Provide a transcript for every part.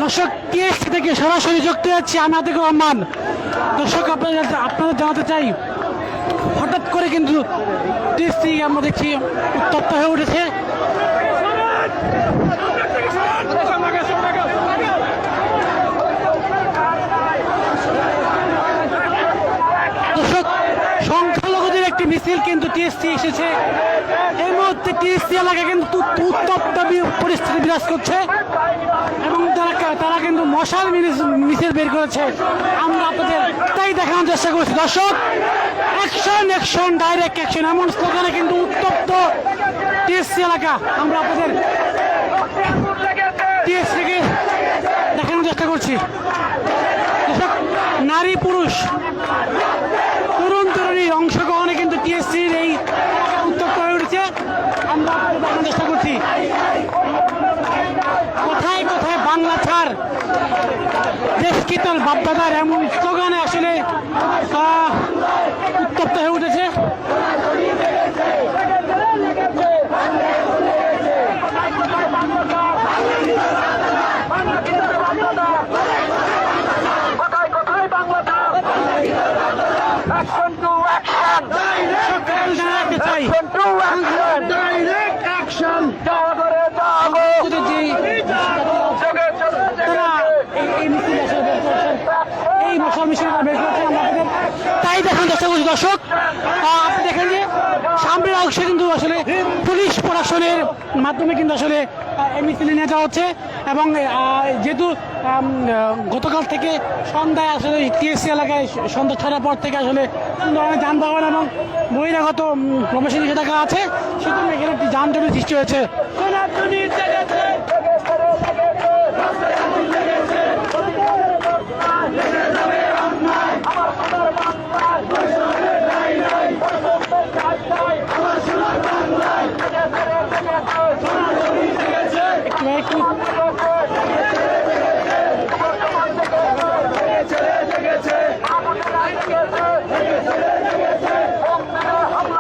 দর্শক টিএসসি থেকে সরাসরি যুক্ত হচ্ছি আমি আতিকুর রহমান। দর্শক আপনাদের জানাতে চাই, হঠাৎ করে কিন্তু টিএসসি আমরা দেখছি উত্তপ্ত হয়ে উঠেছে। দর্শক সংখ্যালঘুদের একটি মিছিল কিন্তু টিএসসি এসেছে। এই মুহূর্তে টিএসসি এলাকায় কিন্তু উত্তপ্ত পরিস্থিতি বিরাজ করছে এবং তারা কিন্তু মশাল মিছিল বের করেছে। আমরা আপনাদের তাই দেখানোর চেষ্টা করছি। দর্শক, অ্যাকশন অ্যাকশন ডাইরেক্ট অ্যাকশন এমন স্লোগানে কিন্তু উত্তপ্ত টিএসসি এলাকা। আমরা আপনাদের টিএসসিকে দেখানোর চেষ্টা করছি। দর্শক, নারী পুরুষ তরুণ তরুণীর অংশগ্রহণে কিন্তু টিএসসির এই উত্তপ্ত হয়ে উঠেছে। আমরা আপনাদের দেখানোর চেষ্টা করছি। কোথায় কোথায় বাংলা ছাড়, দেশ কি তোর বাপদাদার এমন স্লোগানে আসলে উত্তপ্ত হয়ে উঠেছে। এই মশাল মিছিলটা বের করছে। আমরা আপনাদের তাই দেখানোর চেষ্টা করছি। দর্শক, আপনি দেখেন যে সামনের অংশে কিন্তু আসলে পুলিশ প্রশাসনের মাধ্যমে কিন্তু আসলে এই মিছিলে নিয়ে যাওয়া হচ্ছে এবং যেহেতু গতকাল থেকে সন্ধ্যায় আসলে টিএসসি এলাকায় সন্ধ্যা ছটার পর থেকে আসলে ধরনের যানবাহন এবং বহিরাগত প্রবেশের নিষেধাজ্ঞা আছে, সুতরাং এখানে একটি যানজটের সৃষ্টি হয়েছে।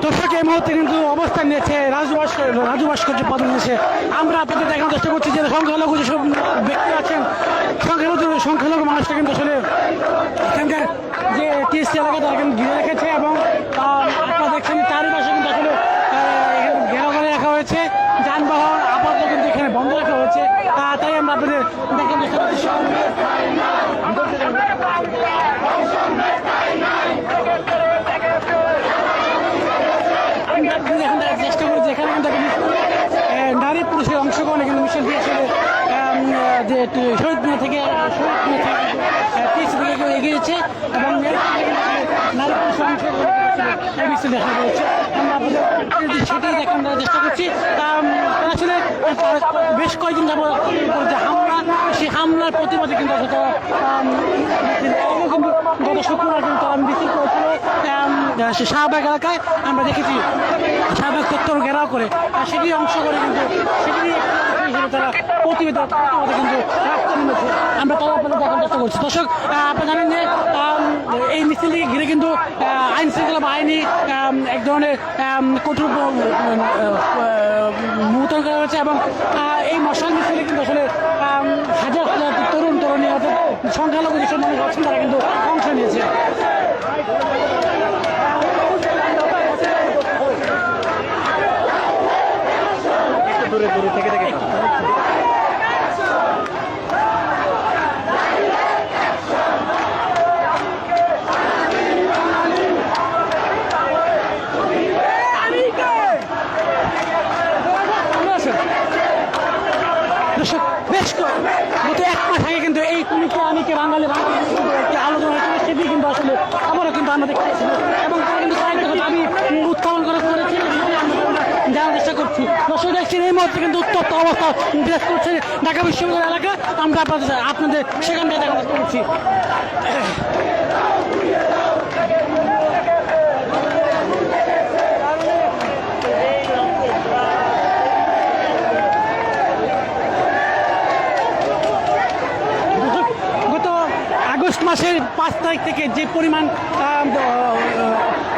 দর্শক, এই মুহূর্তে কিন্তু অবস্থান নিয়েছে রাজু ভাস্কর্য পদন নিয়েছে। আমরা আপনাদের দেখানোর চেষ্টা করছি যে সংখ্যালঘু যেসব ব্যক্তি আছেন, সংখ্যালঘু মানুষটা কিন্তু আসলে এখানকার যে টিএসসি এলাকা তারা কিন্তু ঘিরে রেখেছে এবং আপনারা দেখছেন চারিপাশে কিন্তু আসলে ঘেরাও করে রাখা হয়েছে। যানবাহন আপাতত কিন্তু এখানে বন্ধ রাখা হয়েছে। তাই আমরা আপনাদের দেখানোর চেষ্টা করছি। চেষ্টা করেছি এখানে কিন্তু নারী পুরুষের অংশগ্রহণে কিন্তু মিছিলটি আসলে যে শহীদ মিনার থেকে টিএসসি থেকে এগিয়েছে এবং নারী পুরুষের অংশগ্রহণে মিছিল দেখা যাচ্ছে। আমরা আপনাদের সেটাই দেখানোর চেষ্টা করছি। আসলে বেশ কয়েকদিন যাবত যে হামলা, সেই হামলার প্রতিবাদে কিন্তু কিন্তু গত শুক্রবার কিন্তু তারা মিছিল করেছিল শাহবাগ এলাকায়। আমরা দেখেছি শাহবাগ চত্বর ঘেরাও করে সেটি অংশ করে কিন্তু সেটি তারা প্রতিবাদে কিন্তু রাস্তা নেমেছে। আমরা তারা আপনাদের দেখানোর চেষ্টা করছি। দর্শক, আপনারা জানেন যে এই মিছিলটিকে ঘিরে কিন্তু আইন শৃঙ্খলা বাহিনী এক ধরনের কঠোর মোতায়েন করা হয়েছে এবং এই মশাল মিছিলে কিন্তু আসলে হাজার হাজার তরুণ তরুণী অর্থাৎ সংখ্যালঘু যেসব মানুষ আছেন তারা কিন্তু অংশ নিয়েছে। দূরে দূরে থেকে থেকে বেশ গত এক মাস আগে কিন্তু এই তুমিকে আমিকে বাঙালি একটি আলোচনা হয়েছিল, সেটি কিন্তু আসলে আবারও কিন্তু আমরা দেখতে পাচ্ছি এবং তারা কিন্তু কয়েকটা দাবি উত্থাপন করা করেছে। জানার চেষ্টা করছি। দর্শক, দেখছেন এই মুহূর্তে কিন্তু উত্তপ্ত অবস্থা বিরাজ করছে ঢাকা বিশ্ববিদ্যালয় এলাকা। আমরা আপনাদের সেখান থেকে দেখার চেষ্টা করছি। আগস্ট মাসের 5 তারিখ থেকে যে পরিমাণ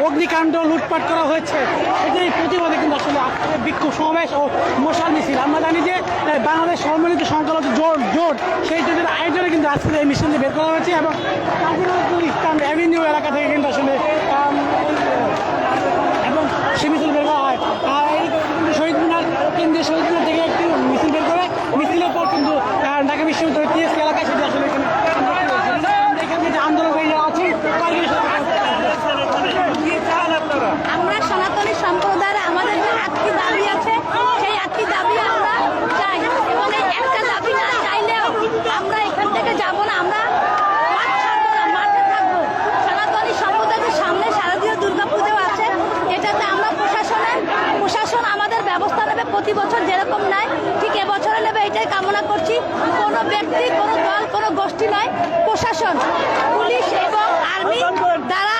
অগ্নিকাণ্ড লুটপাট করা হয়েছে সেটাই প্রতিবাদে কিন্তু আসলে বিক্ষোভ সমাবেশ ও মশাল মিছিল। আমরা জানি যে বাংলাদেশ সম্মিলিত সংখ্যালঘু জোট সেই জোটের আয়োজনে কিন্তু আজকে এই মিছিলটি বের করা হয়েছে এবং ইসলাম অ্যাভিনিউ এলাকা থেকে কিন্তু আসলে এবং সেই মিছিল বের করা হয়। আর এই শহীদ মিনার কেন্দ্রীয় শহীদ মিনার থেকে একটি মিছিল বের করে মিছিলের পর কিন্তু ঢাকা বিশ্ববিদ্যালয়ের টিএসসি এলাকায় সেটি আসলে এখানে যে আন্দোলন হয়ে আছে আমরা সনাতনী সম্প্রদায়ের আমাদের যে 8টি দাবি আছে সেই 8টি দাবি আমরা চাই এবং এই একটা দাবি না চাইলেও আমরা এখান থেকে যাব না, আমরা মাঠ ছাড়বো না, মাঠে থাকবো। সনাতনী সম্প্রদায়ের সামনে শারদীয় দুর্গাপুজো আছে, এটাতে আমরা প্রশাসন আমাদের ব্যবস্থা নেবে, প্রতি বছর যেরকম নেয় ঠিক এবছরে নেবে, এটাই কামনা করছি। কোনো ব্যক্তি, কোনো দল, কোনো গোষ্ঠী নয়, প্রশাসন, পুলিশ এবং আর্মি দ্বারা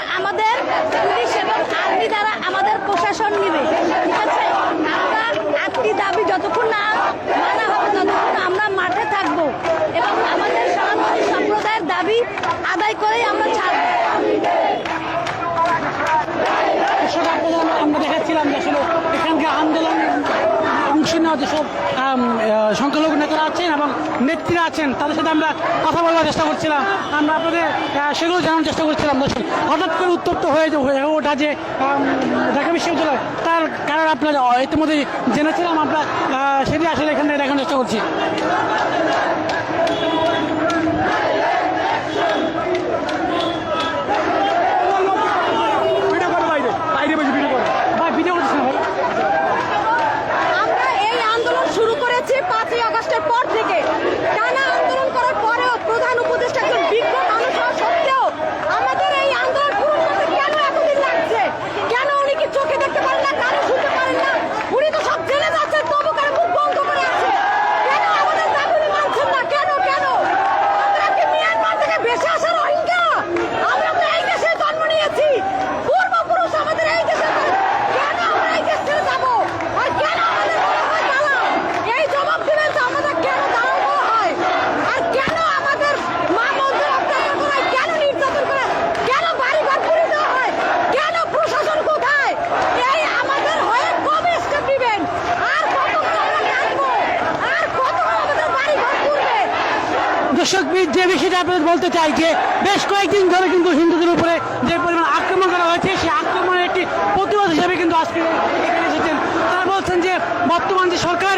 আমাদের প্রশাসন নিবে। ঠিক আছে, আমরা 8টি দাবি যতক্ষণ না মানা হবে ততক্ষণ আমরা মাঠে থাকবো এবং আমাদের সনাতনী সম্প্রদায়ের দাবি আদায় করেই আমরা ছাড়বো। আমরা দেখাচ্ছিলাম যে আসলে এখানকার আন্দোলন অংশ নেওয়া যেসব সংখ্যালঘু নেতারা আছেন এবং নেত্রীরা আছেন তাদের সাথে আমরা কথা বলার চেষ্টা করছিলাম, আমরা আপনাদের সেগুলো জানানোর চেষ্টা করছিলাম। হঠাৎ করে উত্তপ্ত হয়ে ওঠা যে ঢাকা বিশ্ববিদ্যালয় তার কারণ আপনারা ইতিমধ্যে জেনেছিলাম, আমরা সেটি আসলে এখানে দেখানোর চেষ্টা করছি। আমরা এই আন্দোলন শুরু করেছি 5ই আগস্টের পর থেকে। টানা আন্দোলন করার পরেও প্রধান উপদেষ্টা একজন বিজ্ঞ মানুষ হওয়া সত্ত্বেও আমাদের এই আন্দোলন পূরণ করতে কেন এতদিন লাগছে? কেন উনি কি চোখে দেখতে পারেন না, কানে শুনতে পারেন না? উনি তো সব জেনে যাচ্ছেন, তবু কেন মুখ বন্ধ করে আছে? কেন আমাদের দাবি মানছেন না? কেন আমরা কি মিয়ানমার থেকে বেঁচে আসা রোহিঙ্গা? আমরা তো এই দেশে জন্ম নিয়েছি, পূর্বপুরুষ আমাদের এই দেশে, কেন আমরা এই দেশ ছেড়ে যাবো? আর কেন আমাদের বলা হয় দালাল? এই জবাব দিবেন তো আমাদের কেন দালাল বলা হয়? আর কেন আমাদের মা বোনদের অত্যাচার করা হয়? কেন নির্যাতন করা হয়? কেন বাড়িঘর পুড়িয়ে দেওয়া হয়? কেন প্রশাসন কোথায়? এই আমাদের হয়ে কবে স্টেপ নেবেন? আর কত আমরা কাঁদবো? আর কত আমাদের বাড়িঘর পুড়বে? দর্শক যে বিষয়টা আপনাদের বলতে চাই যে বেশ কয়েকদিন ধরে কিন্তু হিন্দুদের উপরে যে পরিমাণ আক্রমণ করা হয়েছে সেই আক্রমণের একটি প্রতিবাদ হিসেবে কিন্তু আজকে এখানে এসেছেন। তারা বলছেন যে বর্তমান যে সরকার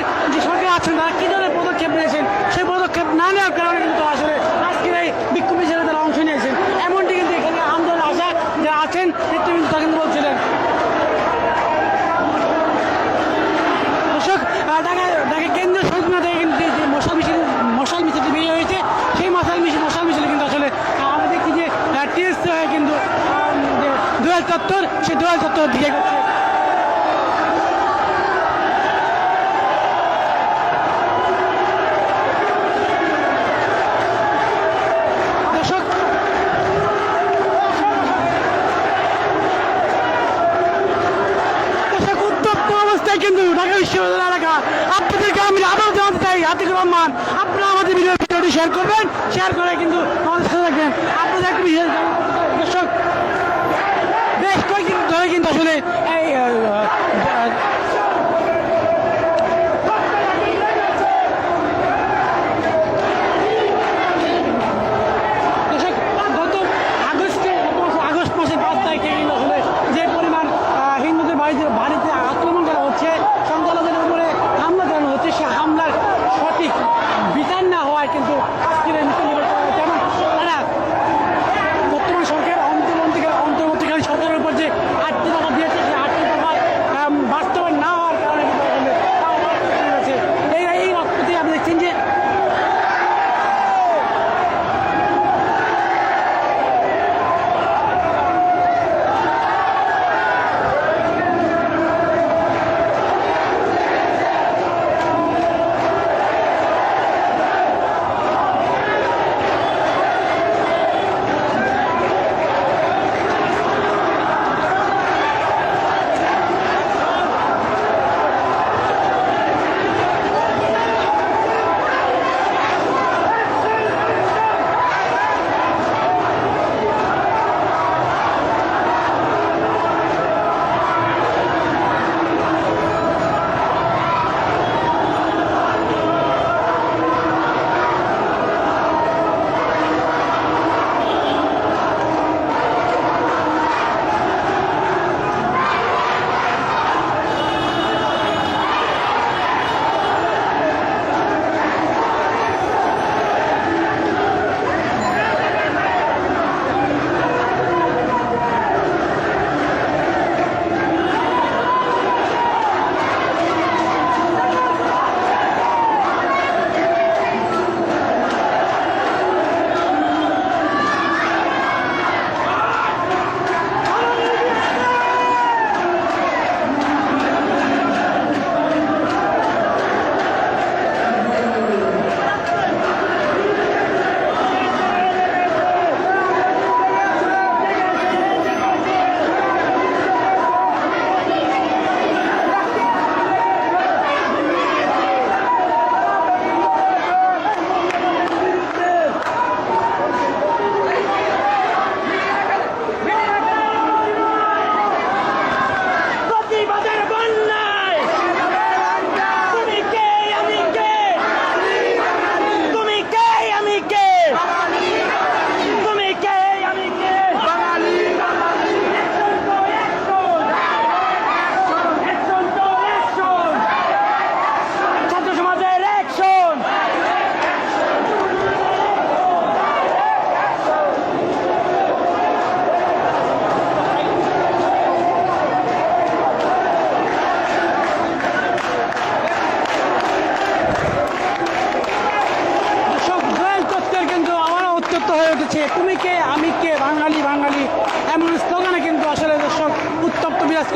আছেন তারা কি ধরনের পদক্ষেপ নিয়েছেন, সেই পদক্ষেপ না নেওয়ার কারণে কিন্তু আসলে আজকের এই বিক্ষোভ মিছিলে তারা অংশ নিয়েছেন। এমনটি কিন্তু এখানে আন্দোলন আসা যারা আছেন নেতৃবৃন্দ তারা কিন্তু বলছিলেন। দর্শক ঢাকা কেন্দ্রীয় শহীদ মিনার থেকে কিন্তু যে মশাল মিছিলটি বেরিয়ে হয়েছে সেই মশাল মিছিলে কিন্তু আসলে আমরা দেখছি যে টিএসসি হয়ে কিন্তু দোয়াল চত্বর সেই দোয়াল চত্বর দিকে করছে। দর্শক উত্তপ্ত অবস্থায় কিন্তু ঢাকা বিশ্ববিদ্যালয় এলাকা। আপনাদেরকে আমি আবার জানাতে চাই, আতিকুর রহমান আপনারা আমাদের ভিডিওটি শেয়ার করবেন, শেয়ার করে কিন্তু আমাদের সাথে থাকবেন। আপনাদের একটা বিশেষ দর্শক বেশ কয়েকদিন ধরে কিন্তু আসলে এই গত আগস্ট মাসের 5 তারিখে কিন্তু আসলে যে পরিমাণ হিন্দুদের বাড়িতে আক্রমণ করা হচ্ছে, সংখ্যালঘুদের উপরে হামলা চালানো হচ্ছে, সে হামলার সঠিক বিচার না হওয়ায় কিন্তু আজকের এই মিছিল করা হচ্ছে এবং তারা বর্তমান সরকার অন্তর্বর্তীকালীন সরকারের উপর যে 8টি দফা দিয়েছে সেই 8টি দফার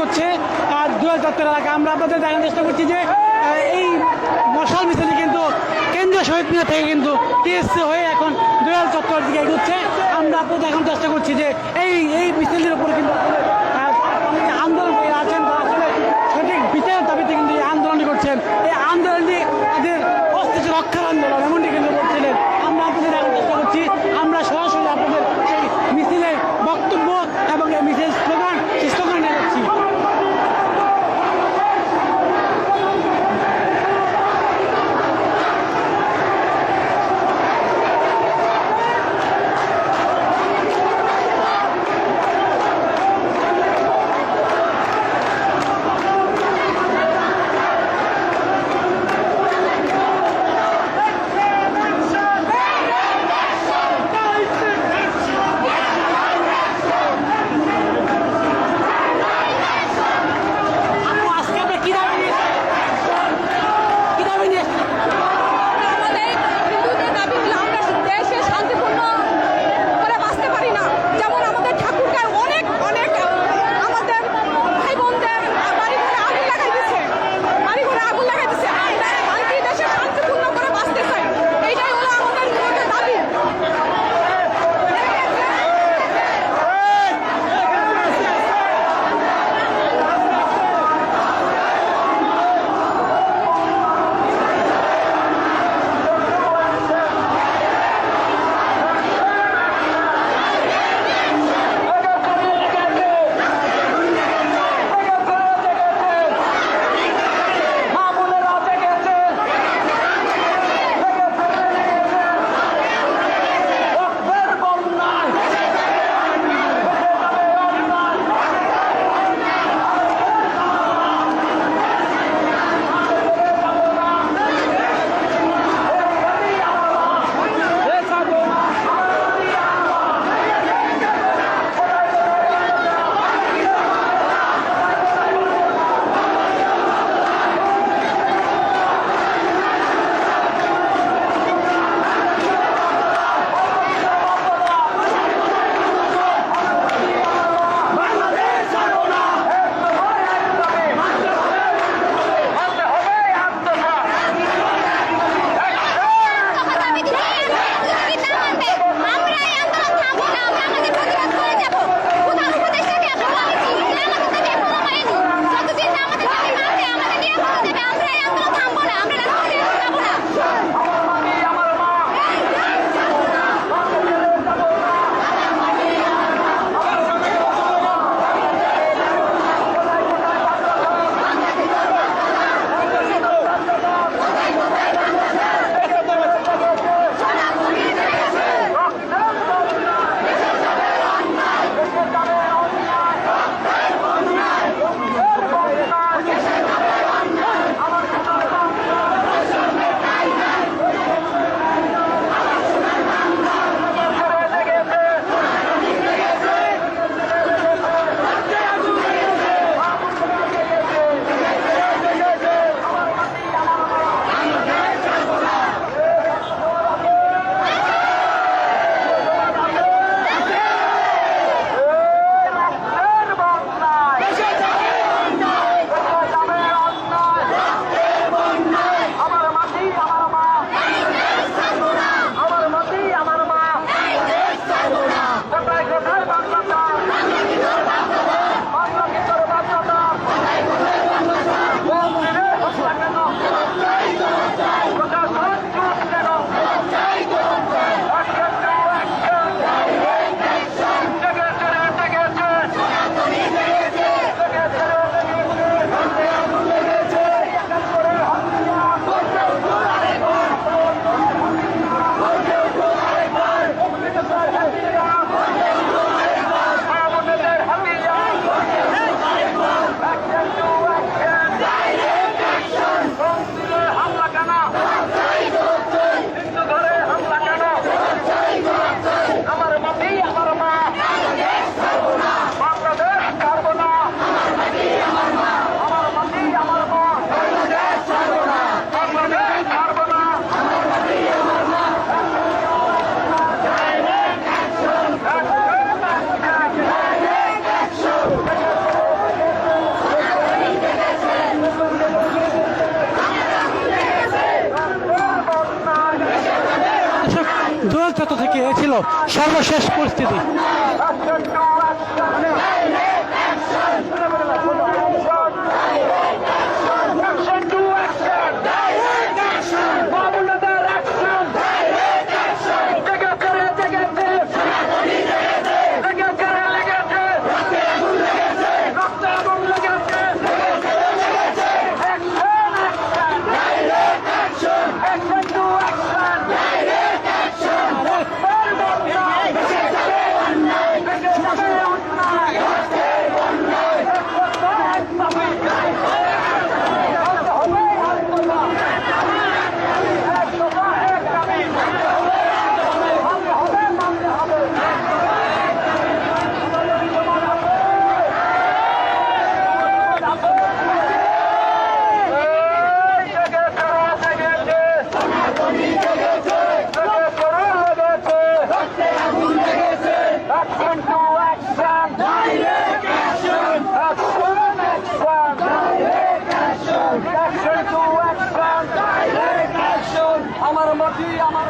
এগোচ্ছে দুয়ার চত্বর এলাকা। আমরা আপনাদের দেখানোর চেষ্টা করছি যে এই মশাল মিছিল কিন্তু কেন্দ্রীয় শহীদ মিনার থেকে কিন্তু টিএসসি হয়ে এখন দুয়ার চত্বর দিকে এগোচ্ছে। আমরা আপনাদের দেখানোর চেষ্টা করছি যে এই মিছিলের উপরে কিন্তু আন্দোলন আছেন তারা আসলে সঠিক বিচারের দাবিতে কিন্তু এই আন্দোলনটি করছেন। এই আন্দোলনটি তাদের অস্তিত্ব রক্ষার আন্দোলন এমনটি কিন্তু বলছিলেন। আমরা আপনাদের দেখানোর চেষ্টা করছি, আমরা সরাসরি আপনাদের সেই মিছিলের বক্তব্য এবং এই মিছিল স্লোগান সেই স্লোগান নিয়ে যাচ্ছি। দোলচাত্র থেকে এ ছিল সর্বশেষ পরিস্থিতি। আমার মাটি আমার